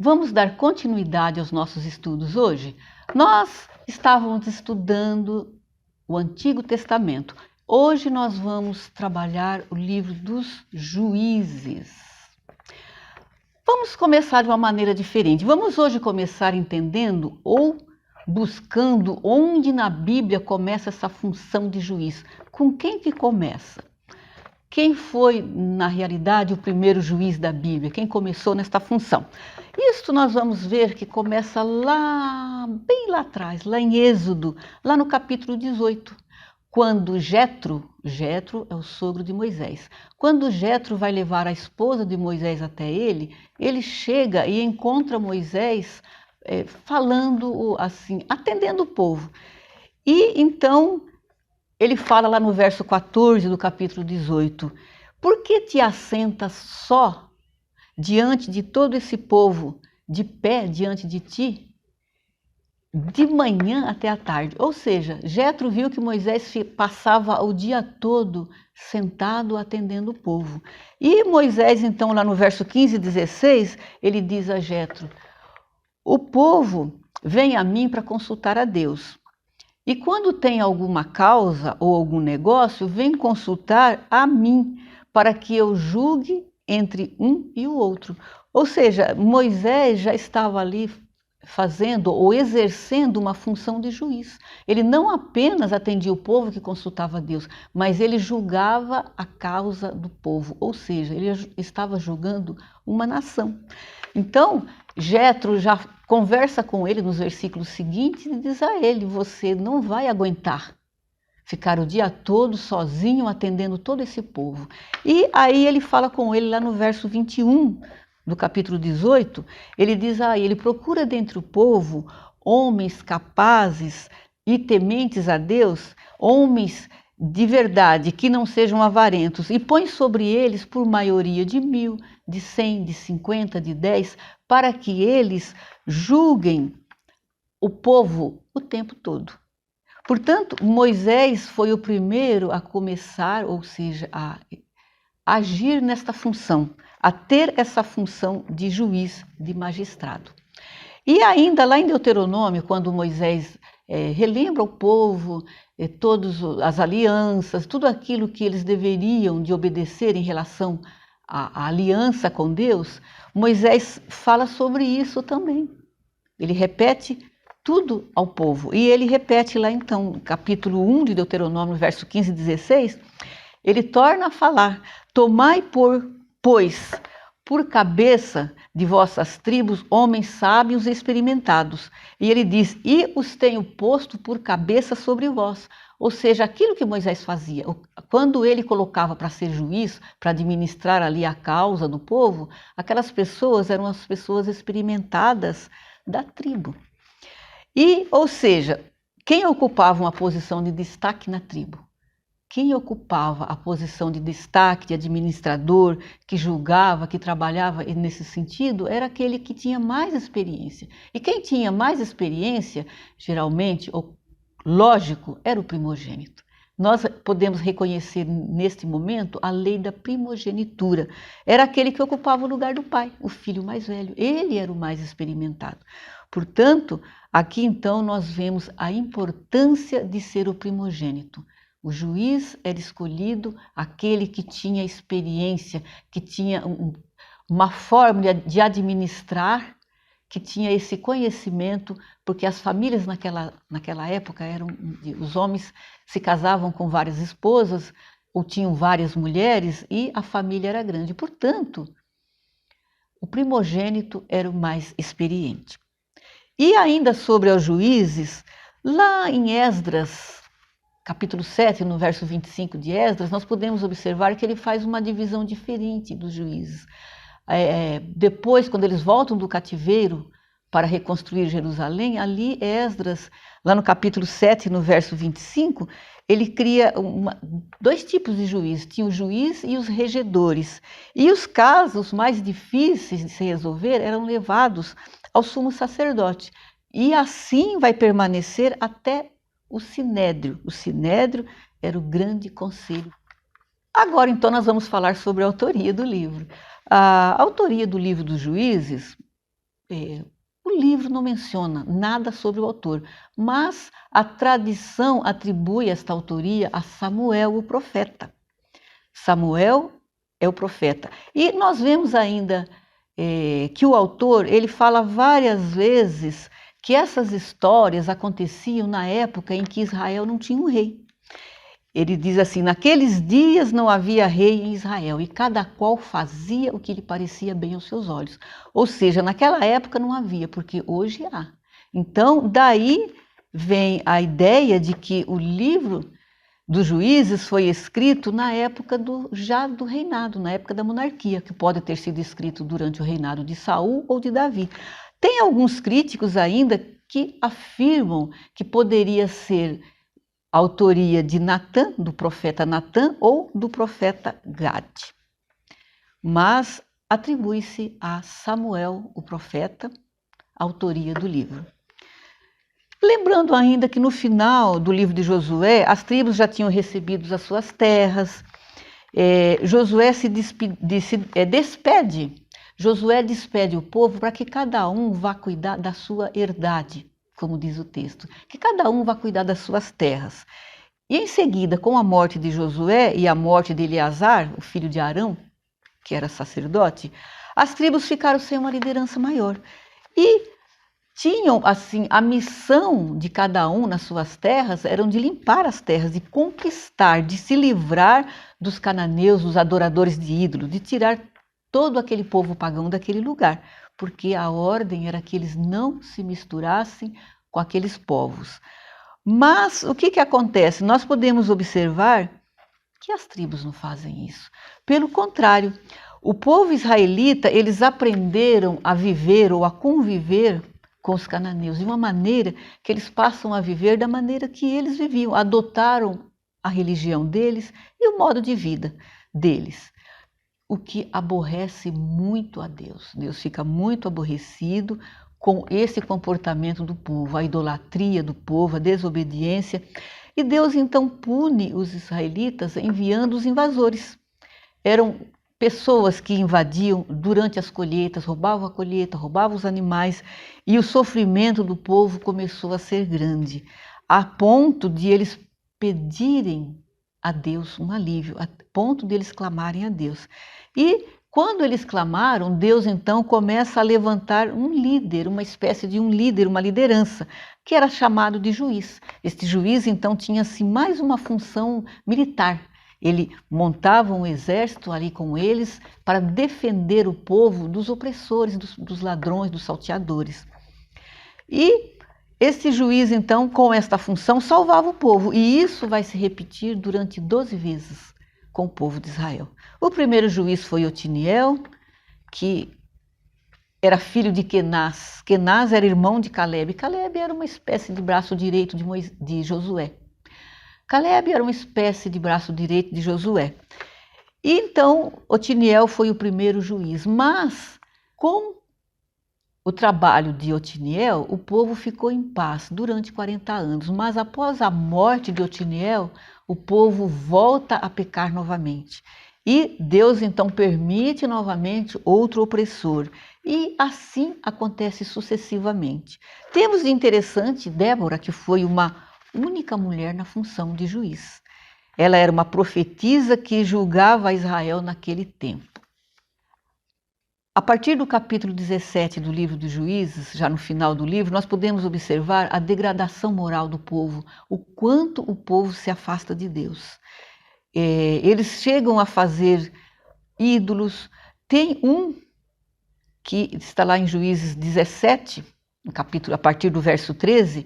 Vamos dar continuidade aos nossos estudos hoje? Nós estávamos estudando o Antigo Testamento. Hoje nós vamos trabalhar o livro dos Juízes. Vamos começar de uma maneira diferente. Vamos hoje começar entendendo ou buscando onde na Bíblia começa essa função de juiz. Com quem que começa? Quem foi, na realidade, o primeiro juiz da Bíblia? Quem começou nesta função? Isto nós vamos ver que começa lá, bem lá atrás, lá em Êxodo, lá no capítulo 18, quando Jetro é o sogro de Moisés, quando Jetro vai levar a esposa de Moisés até ele, ele chega e encontra Moisés falando assim, atendendo o povo. E então ele fala lá no verso 14 do capítulo 18, por que te assentas só diante de todo esse povo, de pé diante de ti, de manhã até a tarde? Ou seja, Jetro viu que Moisés passava o dia todo sentado atendendo o povo. E Moisés, então, lá no verso 15 e 16, ele diz a Jetro, o povo vem a mim para consultar a Deus. E quando tem alguma causa ou algum negócio, vem consultar a mim, para que eu julgue entre um e o outro. Ou seja, Moisés já estava ali fazendo ou exercendo uma função de juiz. Ele não apenas atendia o povo que consultava a Deus, mas ele julgava a causa do povo, ou seja, ele estava julgando uma nação. Então, Jetro já conversa com ele nos versículos seguintes e diz a ele, você não vai aguentar ficar o dia todo sozinho atendendo todo esse povo. E aí ele fala com ele lá no verso 21 do capítulo 18, ele diz a ele, procura dentre o povo homens capazes e tementes a Deus, homens de verdade, que não sejam avarentos, e põe sobre eles por maioria de 1000, de 100, de 50, de 10, para que eles julguem o povo o tempo todo. Portanto, Moisés foi o primeiro a começar, ou seja, a agir nesta função, a ter essa função de juiz, de magistrado. E ainda lá em Deuteronômio, quando Moisés relembra o povo, todas as alianças, tudo aquilo que eles deveriam de obedecer em relação à aliança com Deus, Moisés fala sobre isso também. Ele repete tudo ao povo. E ele repete lá então, capítulo 1 de Deuteronômio, verso 15 e 16, ele torna a falar, tomai pois por cabeça de vossas tribos homens sábios e experimentados. E ele diz, e os tenho posto por cabeça sobre vós. Ou seja, aquilo que Moisés fazia, quando ele colocava para ser juiz, para administrar ali a causa do povo, aquelas pessoas eram as pessoas experimentadas da tribo. E, ou seja, quem ocupava uma posição de destaque na tribo? Quem ocupava a posição de destaque, de administrador, que julgava, que trabalhava nesse sentido, era aquele que tinha mais experiência. E quem tinha mais experiência, geralmente, ou lógico, era o primogênito. Nós podemos reconhecer neste momento a lei da primogenitura. Era aquele que ocupava o lugar do pai, o filho mais velho. Ele era o mais experimentado. Portanto, aqui então nós vemos a importância de ser o primogênito. O juiz era escolhido aquele que tinha experiência, que tinha uma forma de administrar, que tinha esse conhecimento, porque as famílias naquela época os homens se casavam com várias esposas ou tinham várias mulheres e a família era grande. Portanto, o primogênito era o mais experiente. E ainda sobre os juízes, lá em Esdras, capítulo 7, no verso 25 de Esdras, nós podemos observar que ele faz uma divisão diferente dos juízes. Depois, quando eles voltam do cativeiro para reconstruir Jerusalém, ali Esdras, lá no capítulo 7, no verso 25, ele cria dois tipos de juízes, tinha o juiz e os regedores. E os casos mais difíceis de se resolver eram levados ao sumo sacerdote. E assim vai permanecer até o Sinédrio. O Sinédrio era o grande conselho. Agora, então, nós vamos falar sobre a autoria do livro. A autoria do livro dos Juízes o livro não menciona nada sobre o autor, mas a tradição atribui esta autoria a Samuel, o profeta. Samuel é o profeta. E nós vemos ainda que o autor, ele fala várias vezes que essas histórias aconteciam na época em que Israel não tinha um rei. Ele diz assim: naqueles dias não havia rei em Israel, e cada qual fazia o que lhe parecia bem aos seus olhos. Ou seja, naquela época não havia, porque hoje há. Então, daí vem a ideia de que o livro dos Juízes foi escrito na época já do reinado, na época da monarquia, que pode ter sido escrito durante o reinado de Saul ou de Davi. Tem alguns críticos ainda que afirmam que poderia ser a autoria de Natã, do profeta Natã, ou do profeta Gade. Mas atribui-se a Samuel, o profeta, a autoria do livro. Lembrando ainda que no final do livro de Josué, as tribos já tinham recebido as suas terras, Josué despede. Josué despede o povo para que cada um vá cuidar da sua herdade, como diz o texto, que cada um vá cuidar das suas terras. E em seguida, com a morte de Josué e a morte de Eleazar, o filho de Arão, que era sacerdote, as tribos ficaram sem uma liderança maior. E tinham, assim, a missão de cada um nas suas terras era de limpar as terras, de conquistar, de se livrar dos cananeus, dos adoradores de ídolos, de tirar todo aquele povo pagão daquele lugar, porque a ordem era que eles não se misturassem com aqueles povos. Mas o que acontece? Nós podemos observar que as tribos não fazem isso. Pelo contrário, o povo israelita, eles aprenderam a viver ou a conviver com os cananeus de uma maneira que eles passam a viver da maneira que eles viviam, adotaram a religião deles e o modo de vida deles. O que aborrece muito a Deus. Deus fica muito aborrecido com esse comportamento do povo, a idolatria do povo, a desobediência. E Deus então pune os israelitas enviando os invasores. Eram pessoas que invadiam durante as colheitas, roubavam a colheita, roubavam os animais, e o sofrimento do povo começou a ser grande, a ponto de eles pedirem a Deus um alívio, a ponto de eles clamarem a Deus. E quando eles clamaram, Deus então começa a levantar um líder, uma espécie de um líder, uma liderança, que era chamado de juiz. Este juiz então tinha-se mais uma função militar. Ele montava um exército ali com eles para defender o povo dos opressores, dos ladrões, dos salteadores. E esse juiz, então, com esta função, salvava o povo. E isso vai se repetir durante 12 vezes com o povo de Israel. O primeiro juiz foi Otiniel, que era filho de Kenaz. Kenaz era irmão de Calebe. Calebe era uma espécie de braço direito de Josué. Calebe era uma espécie de braço direito de Josué. E então, Otiniel foi o primeiro juiz. Mas, com o trabalho de Otiniel, o povo ficou em paz durante 40 anos. Mas após a morte de Otiniel, o povo volta a pecar novamente. E Deus então permite novamente outro opressor. E assim acontece sucessivamente. Temos de interessante Débora, que foi uma única mulher na função de juiz. Ela era uma profetisa que julgava Israel naquele tempo. A partir do capítulo 17 do livro dos Juízes, já no final do livro, nós podemos observar a degradação moral do povo, o quanto o povo se afasta de Deus. Eles chegam a fazer ídolos. Tem um que está lá em Juízes 17, no capítulo, a partir do verso 13,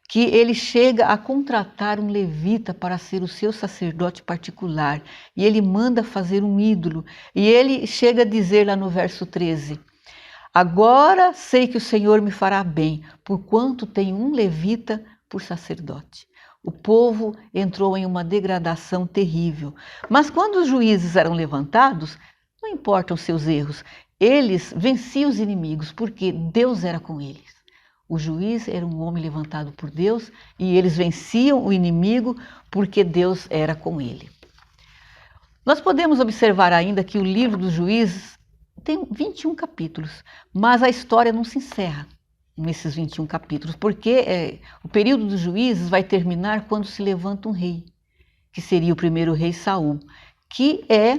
que ele chega a contratar um levita para ser o seu sacerdote particular, e ele manda fazer um ídolo, e ele chega a dizer lá no verso 13, agora sei que o Senhor me fará bem, porquanto tenho um levita por sacerdote. O povo entrou em uma degradação terrível, mas quando os juízes eram levantados, não importam os seus erros, eles venciam os inimigos, porque Deus era com eles. O juiz era um homem levantado por Deus e eles venciam o inimigo porque Deus era com ele. Nós podemos observar ainda que o livro dos Juízes tem 21 capítulos, mas a história não se encerra nesses 21 capítulos, porque o período dos juízes vai terminar quando se levanta um rei, que seria o primeiro rei Saul, que é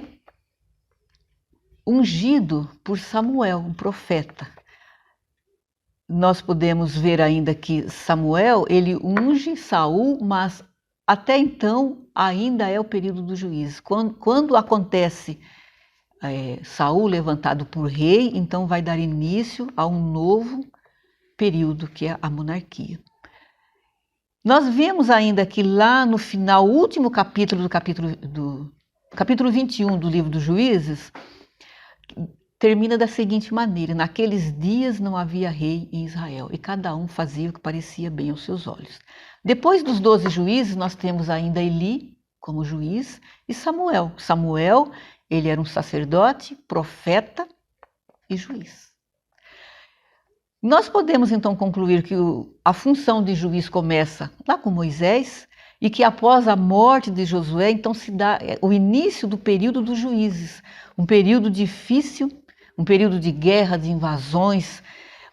ungido por Samuel, um profeta. Nós podemos ver ainda que Samuel, ele unge Saul, mas até então ainda é o período dos juízes. Quando acontece Saul levantado por rei, então vai dar início a um novo período, que é a monarquia. Nós vemos ainda que lá no final, o último capítulo do capítulo 21 do livro dos Juízes, termina da seguinte maneira: naqueles dias não havia rei em Israel, e cada um fazia o que parecia bem aos seus olhos. Depois dos 12 juízes, nós temos ainda Eli como juiz e Samuel. Samuel, ele era um sacerdote, profeta e juiz. Nós podemos então concluir que a função de juiz começa lá com Moisés e que após a morte de Josué, então se dá o início do período dos juízes, um período difícil, um período de guerra, de invasões,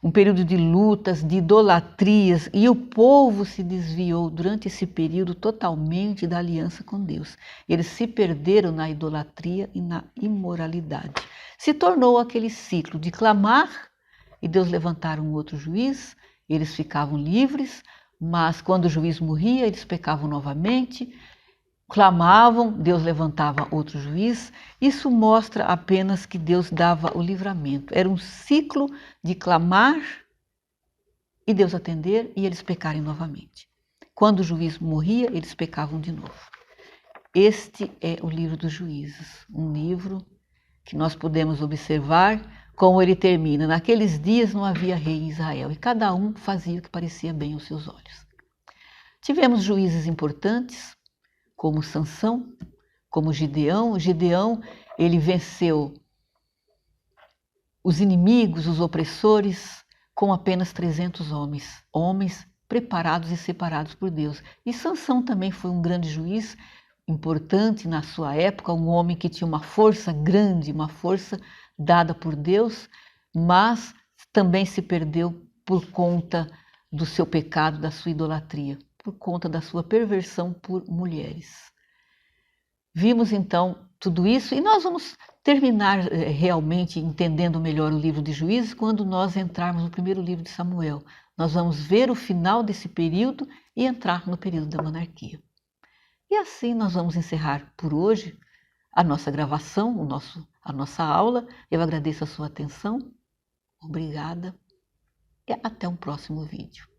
um período de lutas, de idolatrias, e o povo se desviou durante esse período totalmente da aliança com Deus. Eles se perderam na idolatria e na imoralidade. Se tornou aquele ciclo de clamar e Deus levantar um outro juiz, eles ficavam livres, mas quando o juiz morria, eles pecavam novamente, clamavam, Deus levantava outro juiz. Isso mostra apenas que Deus dava o livramento. Era um ciclo de clamar e Deus atender e eles pecarem novamente. Quando o juiz morria, eles pecavam de novo. Este é o livro dos Juízes, um livro que nós podemos observar como ele termina. Naqueles dias não havia rei em Israel e cada um fazia o que parecia bem aos seus olhos. Tivemos juízes importantes, como Sansão, como Gideão. Gideão, ele venceu os inimigos, os opressores, com apenas 300 homens preparados e separados por Deus. E Sansão também foi um grande juiz, importante na sua época, um homem que tinha uma força grande, uma força dada por Deus, mas também se perdeu por conta do seu pecado, da sua idolatria, por conta da sua perversão por mulheres. Vimos então tudo isso e nós vamos terminar realmente entendendo melhor o livro de Juízes quando nós entrarmos no primeiro livro de Samuel. Nós vamos ver o final desse período e entrar no período da monarquia. E assim nós vamos encerrar por hoje a nossa gravação, a nossa aula. Eu agradeço a sua atenção, obrigada e até um próximo vídeo.